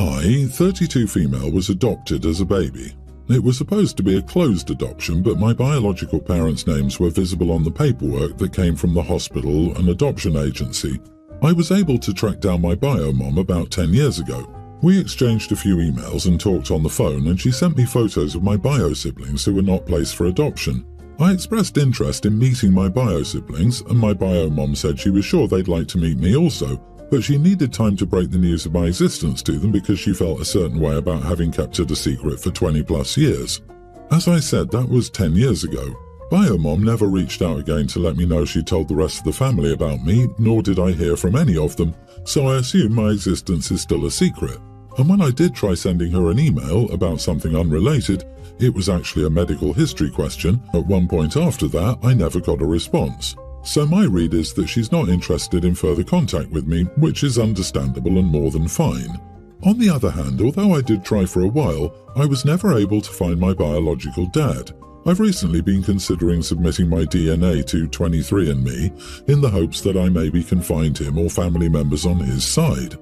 I, 32 female, was adopted as a baby. It was supposed to be a closed adoption, but my biological parents' names were visible on the paperwork that came from the hospital and adoption agency. I was able to track down my bio mom about 10 years ago. We exchanged a few emails and talked on the phone, and she sent me photos of my bio siblings who were not placed for adoption. I expressed interest in meeting my bio siblings, and my bio mom said she was sure they'd like to meet me also, but she needed time to break the news of my existence to them because she felt a certain way about having kept it a secret for 20 plus years. As I said, that was 10 years ago. Bio mom never reached out again to let me know she told the rest of the family about me, nor did I hear from any of them, so I assume my existence is still a secret. And when I did try sending her an email about something unrelated, it was actually a medical history question. At one point after that, I never got a response. So my read is that she's not interested in further contact with me, which is understandable and more than fine. On the other hand, although I did try for a while, I was never able to find my biological dad. I've recently been considering submitting my DNA to 23andMe in the hopes that I maybe can find him or family members on his side.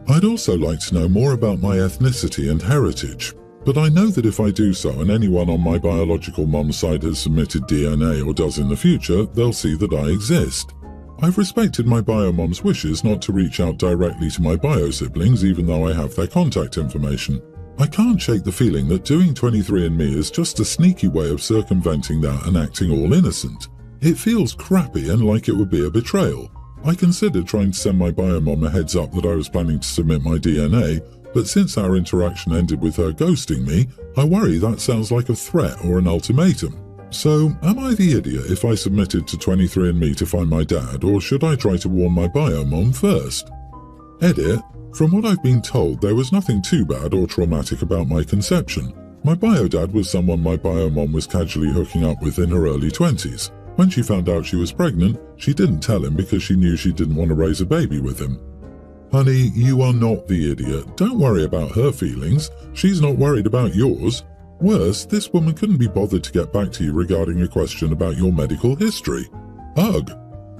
I'd also like to know more about my ethnicity and heritage. But I know that if I do so and anyone on my biological mom's side has submitted DNA or does in the future, they'll see that I exist. I've respected my bio mom's wishes not to reach out directly to my bio siblings even though I have their contact information. I can't shake the feeling that doing 23andMe is just a sneaky way of circumventing that and acting all innocent. It feels crappy and like it would be a betrayal. I considered trying to send my bio mom a heads up that I was planning to submit my DNA, but since our interaction ended with her ghosting me, I worry that sounds like a threat or an ultimatum. So, am I the idiot if I submitted to 23andMe to find my dad, or should I try to warn my bio mom first? Edit. From what I've been told, there was nothing too bad or traumatic about my conception. My bio dad was someone my bio mom was casually hooking up with in her early 20s. When she found out she was pregnant, she didn't tell him because she knew she didn't want to raise a baby with him. Honey, you are not the idiot. Don't worry about her feelings. She's not worried about yours. Worse, this woman couldn't be bothered to get back to you regarding a question about your medical history. Ugh.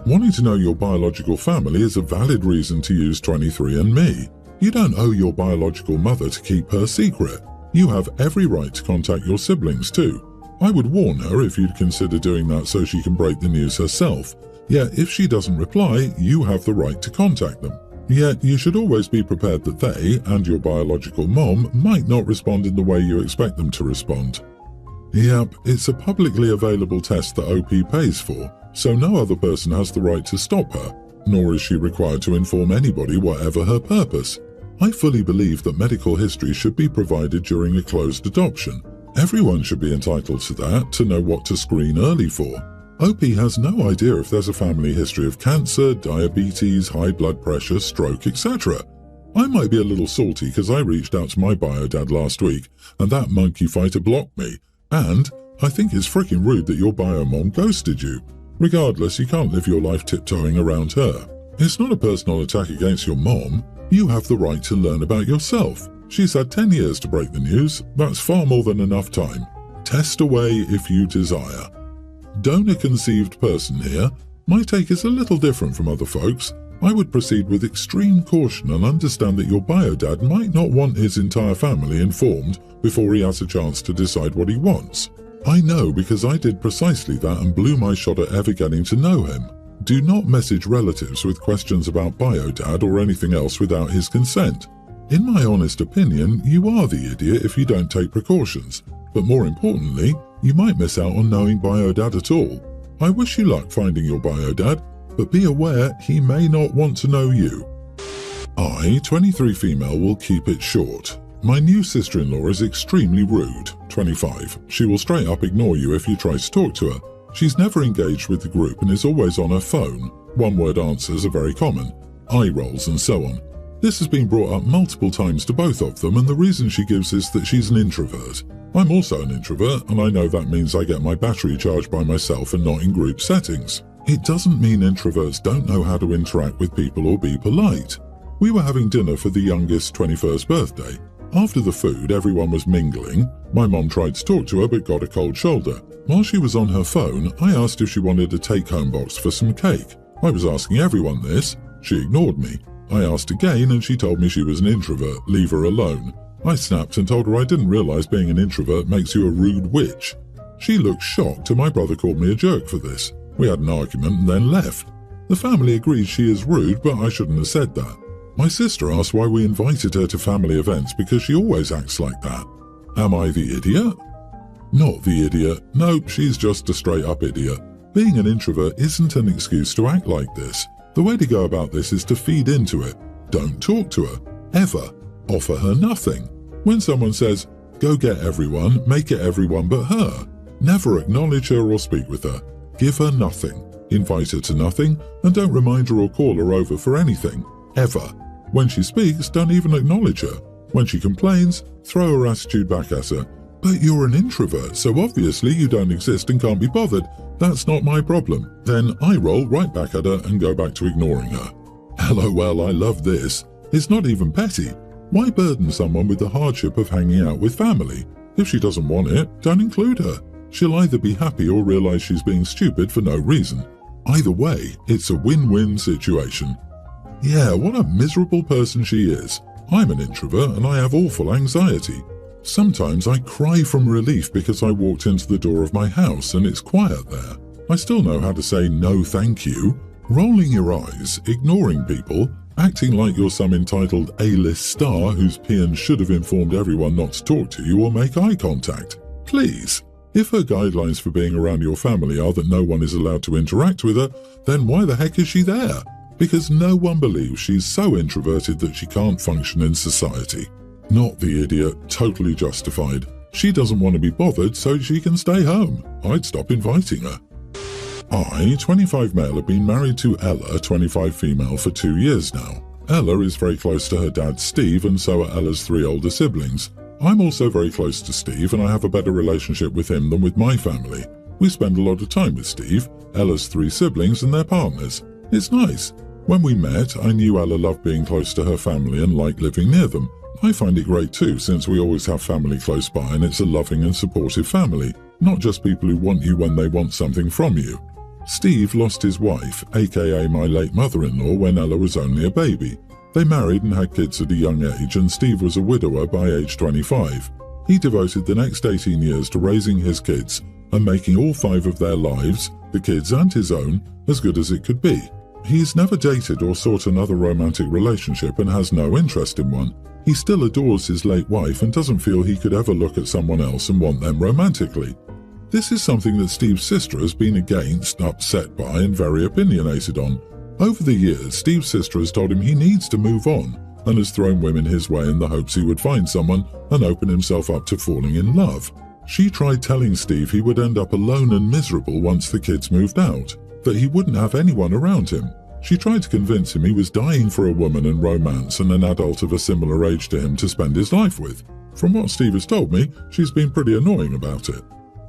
Wanting to know your biological family is a valid reason to use 23andMe. You don't owe your biological mother to keep her secret. You have every right to contact your siblings too. I would warn her if you'd consider doing that so she can break the news herself. Yet if she doesn't reply, you have the right to contact them. Yet you should always be prepared that they, and your biological mom, might not respond in the way you expect them to respond. Yep, it's a publicly available test that OP pays for, so no other person has the right to stop her, nor is she required to inform anybody whatever her purpose. I fully believe that medical history should be provided during a closed adoption. Everyone should be entitled to that, to know what to screen early for. OP has no idea if there's a family history of cancer, diabetes, high blood pressure, stroke, etc. I might be a little salty because I reached out to my bio dad last week and that monkey fighter blocked me. And I think it's freaking rude that your bio mom ghosted you. Regardless, you can't live your life tiptoeing around her. It's not a personal attack against your mom. You have the right to learn about yourself. She's had 10 years to break the news. That's far more than enough time. Test away if you desire. Donor-conceived person here. My take is a little different from other folks. I would proceed with extreme caution and understand that your bio dad might not want his entire family informed before he has a chance to decide what he wants. I know because I did precisely that and blew my shot at ever getting to know him. Do not message relatives with questions about bio dad or anything else without his consent. In my honest opinion, you are the idiot if you don't take precautions. But more importantly, you might miss out on knowing bio dad at all. I wish you luck finding your bio dad, but be aware he may not want to know you. I, 23 female, will keep it short. My new sister-in-law is extremely rude, 25. She will straight up ignore you if you try to talk to her. She's never engaged with the group and is always on her phone. One-word answers are very common, eye rolls and so on. This has been brought up multiple times to both of them, and the reason she gives is that she's an introvert. I'm also an introvert, and I know that means I get my battery charged by myself and not in group settings. It doesn't mean introverts don't know how to interact with people or be polite. We were having dinner for the youngest 21st birthday. After the food, everyone was mingling. My mom tried to talk to her but got a cold shoulder. While she was on her phone, I asked if she wanted a take-home box for some cake. I was asking everyone this. She ignored me. I asked again and she told me she was an introvert, leave her alone. I snapped and told her I didn't realise being an introvert makes you a rude witch. She looked shocked and my brother called me a jerk for this. We had an argument and then left. The family agrees she is rude, but I shouldn't have said that. My sister asked why we invited her to family events because she always acts like that. Am I the idiot? Not the idiot. Nope, she's just a straight-up idiot. Being an introvert isn't an excuse to act like this. The way to go about this is to feed into it. Don't talk to her. Ever. Offer her nothing. When someone says, go get everyone, make it everyone but her. Never acknowledge her or speak with her. Give her nothing. Invite her to nothing, and don't remind her or call her over for anything. Ever. When she speaks, don't even acknowledge her. When she complains, throw her attitude back at her. But you're an introvert, so obviously you don't exist and can't be bothered. That's not my problem. Then I roll right back at her and go back to ignoring her. LOL, I love this. It's not even petty. Why burden someone with the hardship of hanging out with family? If she doesn't want it, don't include her. She'll either be happy or realise she's being stupid for no reason. Either way, it's a win-win situation. Yeah, what a miserable person she is. I'm an introvert and I have awful anxiety. Sometimes I cry from relief because I walked into the door of my house and it's quiet there. I still know how to say no thank you, rolling your eyes, ignoring people, acting like you're some entitled A-list star whose peons should have informed everyone not to talk to you or make eye contact. Please. If her guidelines for being around your family are that no one is allowed to interact with her, then why the heck is she there? Because no one believes she's so introverted that she can't function in society. Not the idiot, totally justified. She doesn't want to be bothered, so she can stay home. I'd stop inviting her. I, 25 male, have been married to Ella, 25 female, for 2 years now. Ella is very close to her dad Steve, and so are Ella's 3 older siblings. I'm also very close to Steve and I have a better relationship with him than with my family. We spend a lot of time with Steve, Ella's 3 siblings and their partners. It's nice. When we met, I knew Ella loved being close to her family and liked living near them. I find it great too, since we always have family close by and it's a loving and supportive family, not just people who want you when they want something from you. Steve lost his wife, aka my late mother-in-law, when Ella was only a baby. They married and had kids at a young age, and Steve was a widower by age 25. He devoted the next 18 years to raising his kids and making all 5 of their lives, the kids and his own, as good as it could be. He's never dated or sought another romantic relationship and has no interest in one. He still adores his late wife and doesn't feel he could ever look at someone else and want them romantically. This is something that Steve's sister has been against, upset by, and very opinionated on. Over the years, Steve's sister has told him he needs to move on and has thrown women his way in the hopes he would find someone and open himself up to falling in love. She tried telling Steve he would end up alone and miserable once the kids moved out, that he wouldn't have anyone around him. She tried to convince him he was dying for a woman and romance and an adult of a similar age to him to spend his life with. From what Steve has told me, she's been pretty annoying about it.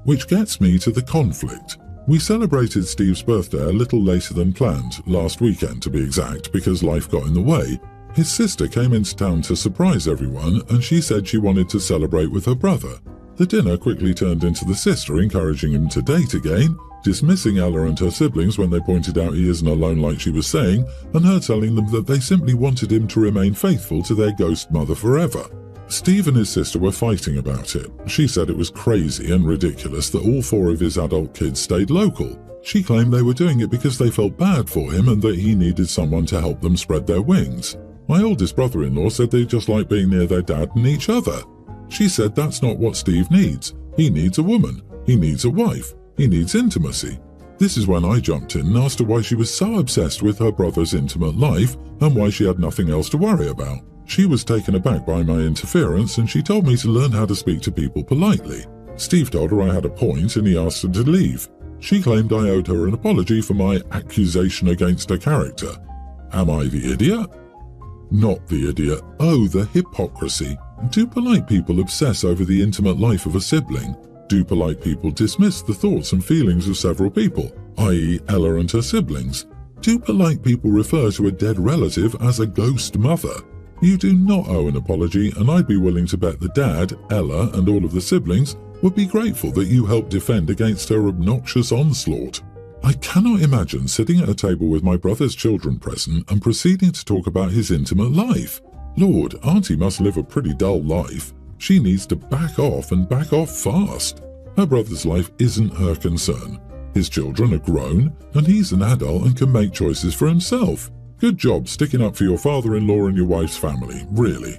Which gets me to the conflict. We celebrated Steve's birthday a little later than planned, last weekend to be exact, because life got in the way. His sister came into town to surprise everyone and she said she wanted to celebrate with her brother. The dinner quickly turned into the sister encouraging him to date again, dismissing Ella and her siblings when they pointed out he isn't alone like she was saying, and her telling them that they simply wanted him to remain faithful to their ghost mother forever. Steve and his sister were fighting about it. She said it was crazy and ridiculous that all 4 of his adult kids stayed local. She claimed they were doing it because they felt bad for him and that he needed someone to help them spread their wings. My oldest brother-in-law said they just like being near their dad and each other. She said that's not what Steve needs. He needs a woman. He needs a wife. He needs intimacy. This is when I jumped in and asked her why she was so obsessed with her brother's intimate life and why she had nothing else to worry about. She was taken aback by my interference and she told me to learn how to speak to people politely. Steve told her I had a point and he asked her to leave. She claimed I owed her an apology for my accusation against her character. Am I the idiot? Not the idiot. Oh, the hypocrisy. Do polite people obsess over the intimate life of a sibling? Do polite people dismiss the thoughts and feelings of several people, i.e. Ella and her siblings? Do polite people refer to a dead relative as a ghost mother? You do not owe an apology, and I'd be willing to bet the dad, Ella, and all of the siblings would be grateful that you helped defend against her obnoxious onslaught. I cannot imagine sitting at a table with my brother's children present and proceeding to talk about his intimate life. Lord, Auntie must live a pretty dull life. She needs to back off and back off fast. Her brother's life isn't her concern. His children are grown, and he's an adult and can make choices for himself. Good job sticking up for your father-in-law and your wife's family, really.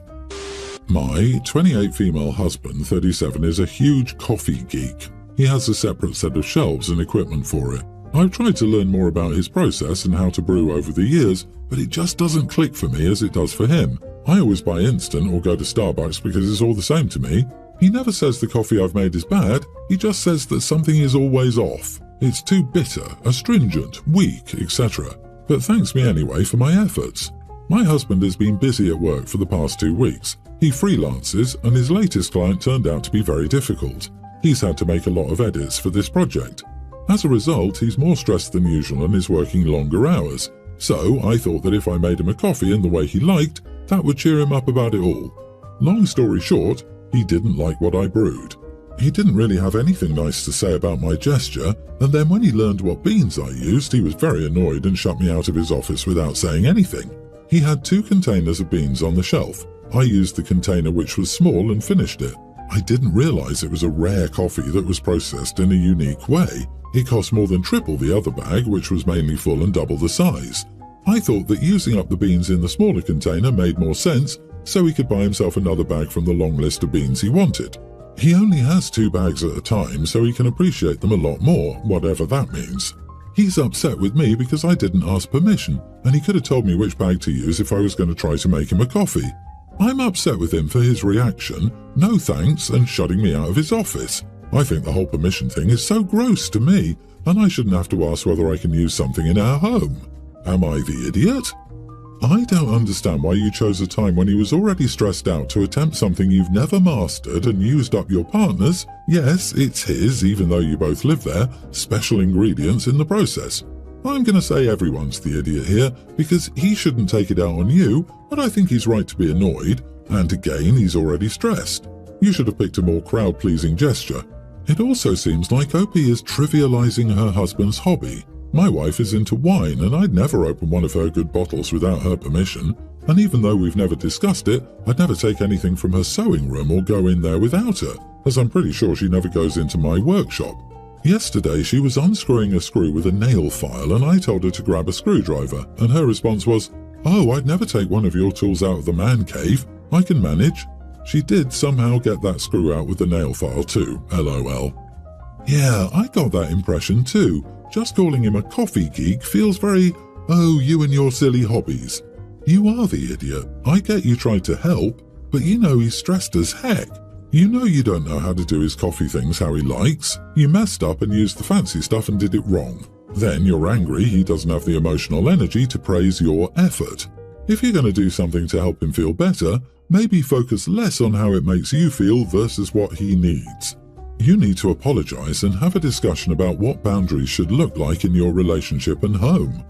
My 28 female husband, 37, is a huge coffee geek. He has a separate set of shelves and equipment for it. I've tried to learn more about his process and how to brew over the years, but it just doesn't click for me as it does for him. I always buy instant or go to Starbucks because it's all the same to me. He never says the coffee I've made is bad, he just says that something is always off. It's too bitter, astringent, weak, etc. But thanks me anyway for my efforts. My husband has been busy at work for the past 2 weeks. He freelances, and his latest client turned out to be very difficult. He's had to make a lot of edits for this project. As a result, he's more stressed than usual and is working longer hours. So I thought that if I made him a coffee in the way he liked, that would cheer him up about it all. Long story short, he didn't like what I brewed. He didn't really have anything nice to say about my gesture, and then when he learned what beans I used, he was very annoyed and shut me out of his office without saying anything. He had 2 containers of beans on the shelf. I used the container which was small and finished it. I didn't realize it was a rare coffee that was processed in a unique way. It cost more than triple the other bag, which was mainly full and double the size. I thought that using up the beans in the smaller container made more sense, so he could buy himself another bag from the long list of beans he wanted. He only has 2 bags at a time, so he can appreciate them a lot more, whatever that means. He's upset with me because I didn't ask permission, and he could have told me which bag to use if I was going to try to make him a coffee. I'm upset with him for his reaction, no thanks, and shutting me out of his office. I think the whole permission thing is so gross to me, and I shouldn't have to ask whether I can use something in our home. Am I the idiot? I don't understand why you chose a time when he was already stressed out to attempt something you've never mastered and used up your partner's, yes, it's his, even though you both live there, special ingredients in the process. I'm going to say everyone's the idiot here, because he shouldn't take it out on you, but I think he's right to be annoyed, and again, he's already stressed. You should have picked a more crowd-pleasing gesture. It also seems like Opie is trivializing her husband's hobby. My wife is into wine, and I'd never open one of her good bottles without her permission, and even though we've never discussed it, I'd never take anything from her sewing room or go in there without her, as I'm pretty sure she never goes into my workshop. Yesterday she was unscrewing a screw with a nail file and I told her to grab a screwdriver, and her response was, "Oh, I'd never take one of your tools out of the man cave. I can manage." She did somehow get that screw out with the nail file too, LOL. Yeah, I got that impression too. Just calling him a coffee geek feels very, oh, you and your silly hobbies. You are the idiot. I get you tried to help, but you know he's stressed as heck. You know you don't know how to do his coffee things how he likes. You messed up and used the fancy stuff and did it wrong. Then you're angry he doesn't have the emotional energy to praise your effort. If you're going to do something to help him feel better, maybe focus less on how it makes you feel versus what he needs. You need to apologize and have a discussion about what boundaries should look like in your relationship and home.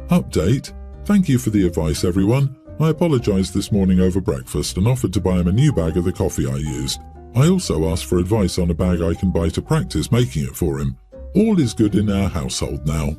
Update. Thank you for the advice, everyone. I apologized this morning over breakfast and offered to buy him a new bag of the coffee I used. I also asked for advice on a bag I can buy to practice making it for him. All is good in our household now.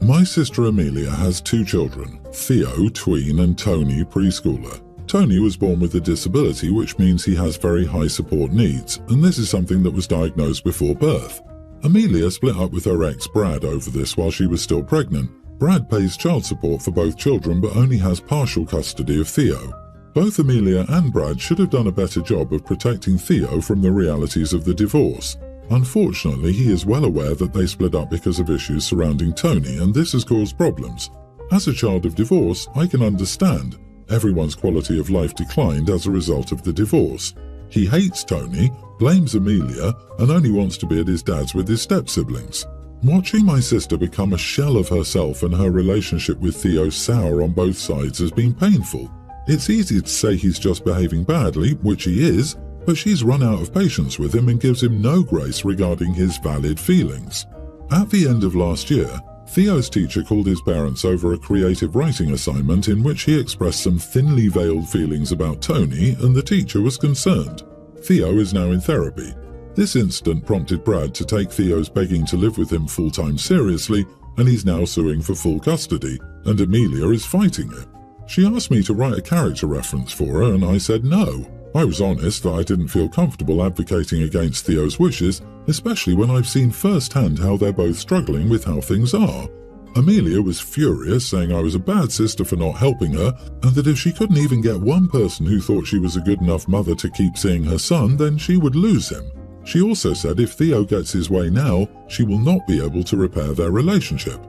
My sister Amelia has 2 children, Theo, tween, and Tony, preschooler. Tony was born with a disability, which means he has very high support needs, and this is something that was diagnosed before birth. Amelia split up with her ex Brad over this while she was still pregnant. Brad pays child support for both children but only has partial custody of Theo. Both Amelia and Brad should have done a better job of protecting Theo from the realities of the divorce. Unfortunately, he is well aware that they split up because of issues surrounding Tony, and this has caused problems. As a child of divorce, I can understand. Everyone's quality of life declined as a result of the divorce. He hates Tony, blames Amelia, and only wants to be at his dad's with his step-siblings. Watching my sister become a shell of herself and her relationship with Theo sour on both sides has been painful. It's easy to say he's just behaving badly, which he is, but she's run out of patience with him and gives him no grace regarding his valid feelings. At the end of last year, Theo's teacher called his parents over a creative writing assignment in which he expressed some thinly veiled feelings about Tony, and the teacher was concerned. Theo is now in therapy. This incident prompted Brad to take Theo's begging to live with him full-time seriously, and he's now suing for full custody, and Amelia is fighting it. She asked me to write a character reference for her, and I said no. I was honest that I didn't feel comfortable advocating against Theo's wishes, especially when I've seen firsthand how they're both struggling with how things are. Amelia was furious, saying I was a bad sister for not helping her, and that if she couldn't even get one person who thought she was a good enough mother to keep seeing her son, then she would lose him. She also said if Theo gets his way now, she will not be able to repair their relationship.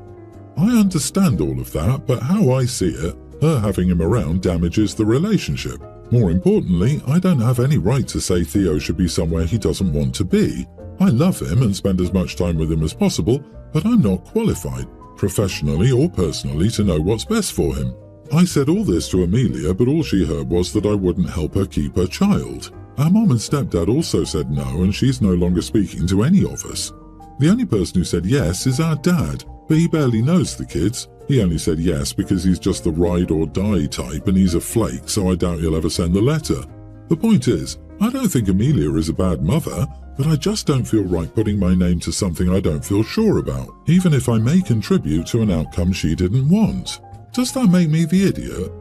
I understand all of that, but how I see it, her having him around damages the relationship. More importantly, I don't have any right to say Theo should be somewhere he doesn't want to be. I love him and spend as much time with him as possible, but I'm not qualified, professionally or personally, to know what's best for him. I said all this to Amelia, but all she heard was that I wouldn't help her keep her child. Our mom and stepdad also said no, and she's no longer speaking to any of us. The only person who said yes is our dad, but he barely knows the kids. He only said yes because he's just the ride or die type and he's a flake, so I doubt he'll ever send the letter. The point is, I don't think Amelia is a bad mother, but I just don't feel right putting my name to something I don't feel sure about, even if I may contribute to an outcome she didn't want. Does that make me the idiot?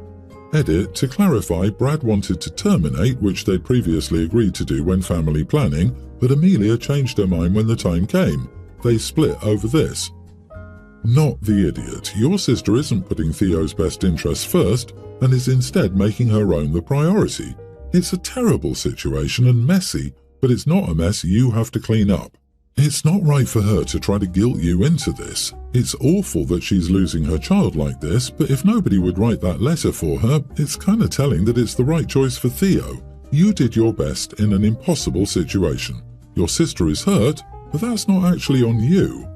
Edit, to clarify, Brad wanted to terminate, which they'd previously agreed to do when family planning, but Amelia changed her mind when the time came. They split over this. Not the idiot. Your sister isn't putting Theo's best interests first and is instead making her own the priority. It's a terrible situation and messy, but it's not a mess you have to clean up. It's not right for her to try to guilt you into this. It's awful that she's losing her child like this, but if nobody would write that letter for her, it's kind of telling that it's the right choice for Theo. You did your best in an impossible situation. Your sister is hurt, but that's not actually on you.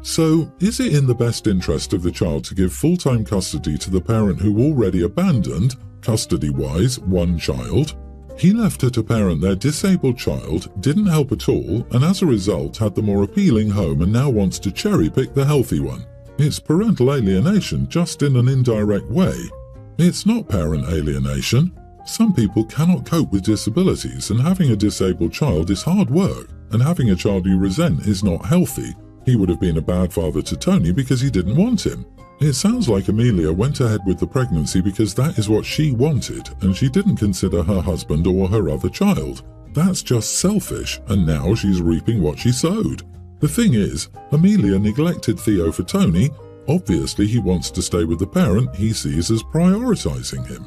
So, is it in the best interest of the child to give full-time custody to the parent who already abandoned, custody-wise, one child? He left her to parent their disabled child, didn't help at all, and as a result had the more appealing home and now wants to cherry-pick the healthy one. It's parental alienation, just in an indirect way. It's not parent alienation. Some people cannot cope with disabilities, and having a disabled child is hard work, and having a child you resent is not healthy. He would have been a bad father to Tony because he didn't want him. It sounds like Amelia went ahead with the pregnancy because that is what she wanted, and she didn't consider her husband or her other child. That's just selfish, and now she's reaping what she sowed. The thing is, Amelia neglected Theo for Tony. Obviously he wants to stay with the parent he sees as prioritizing him.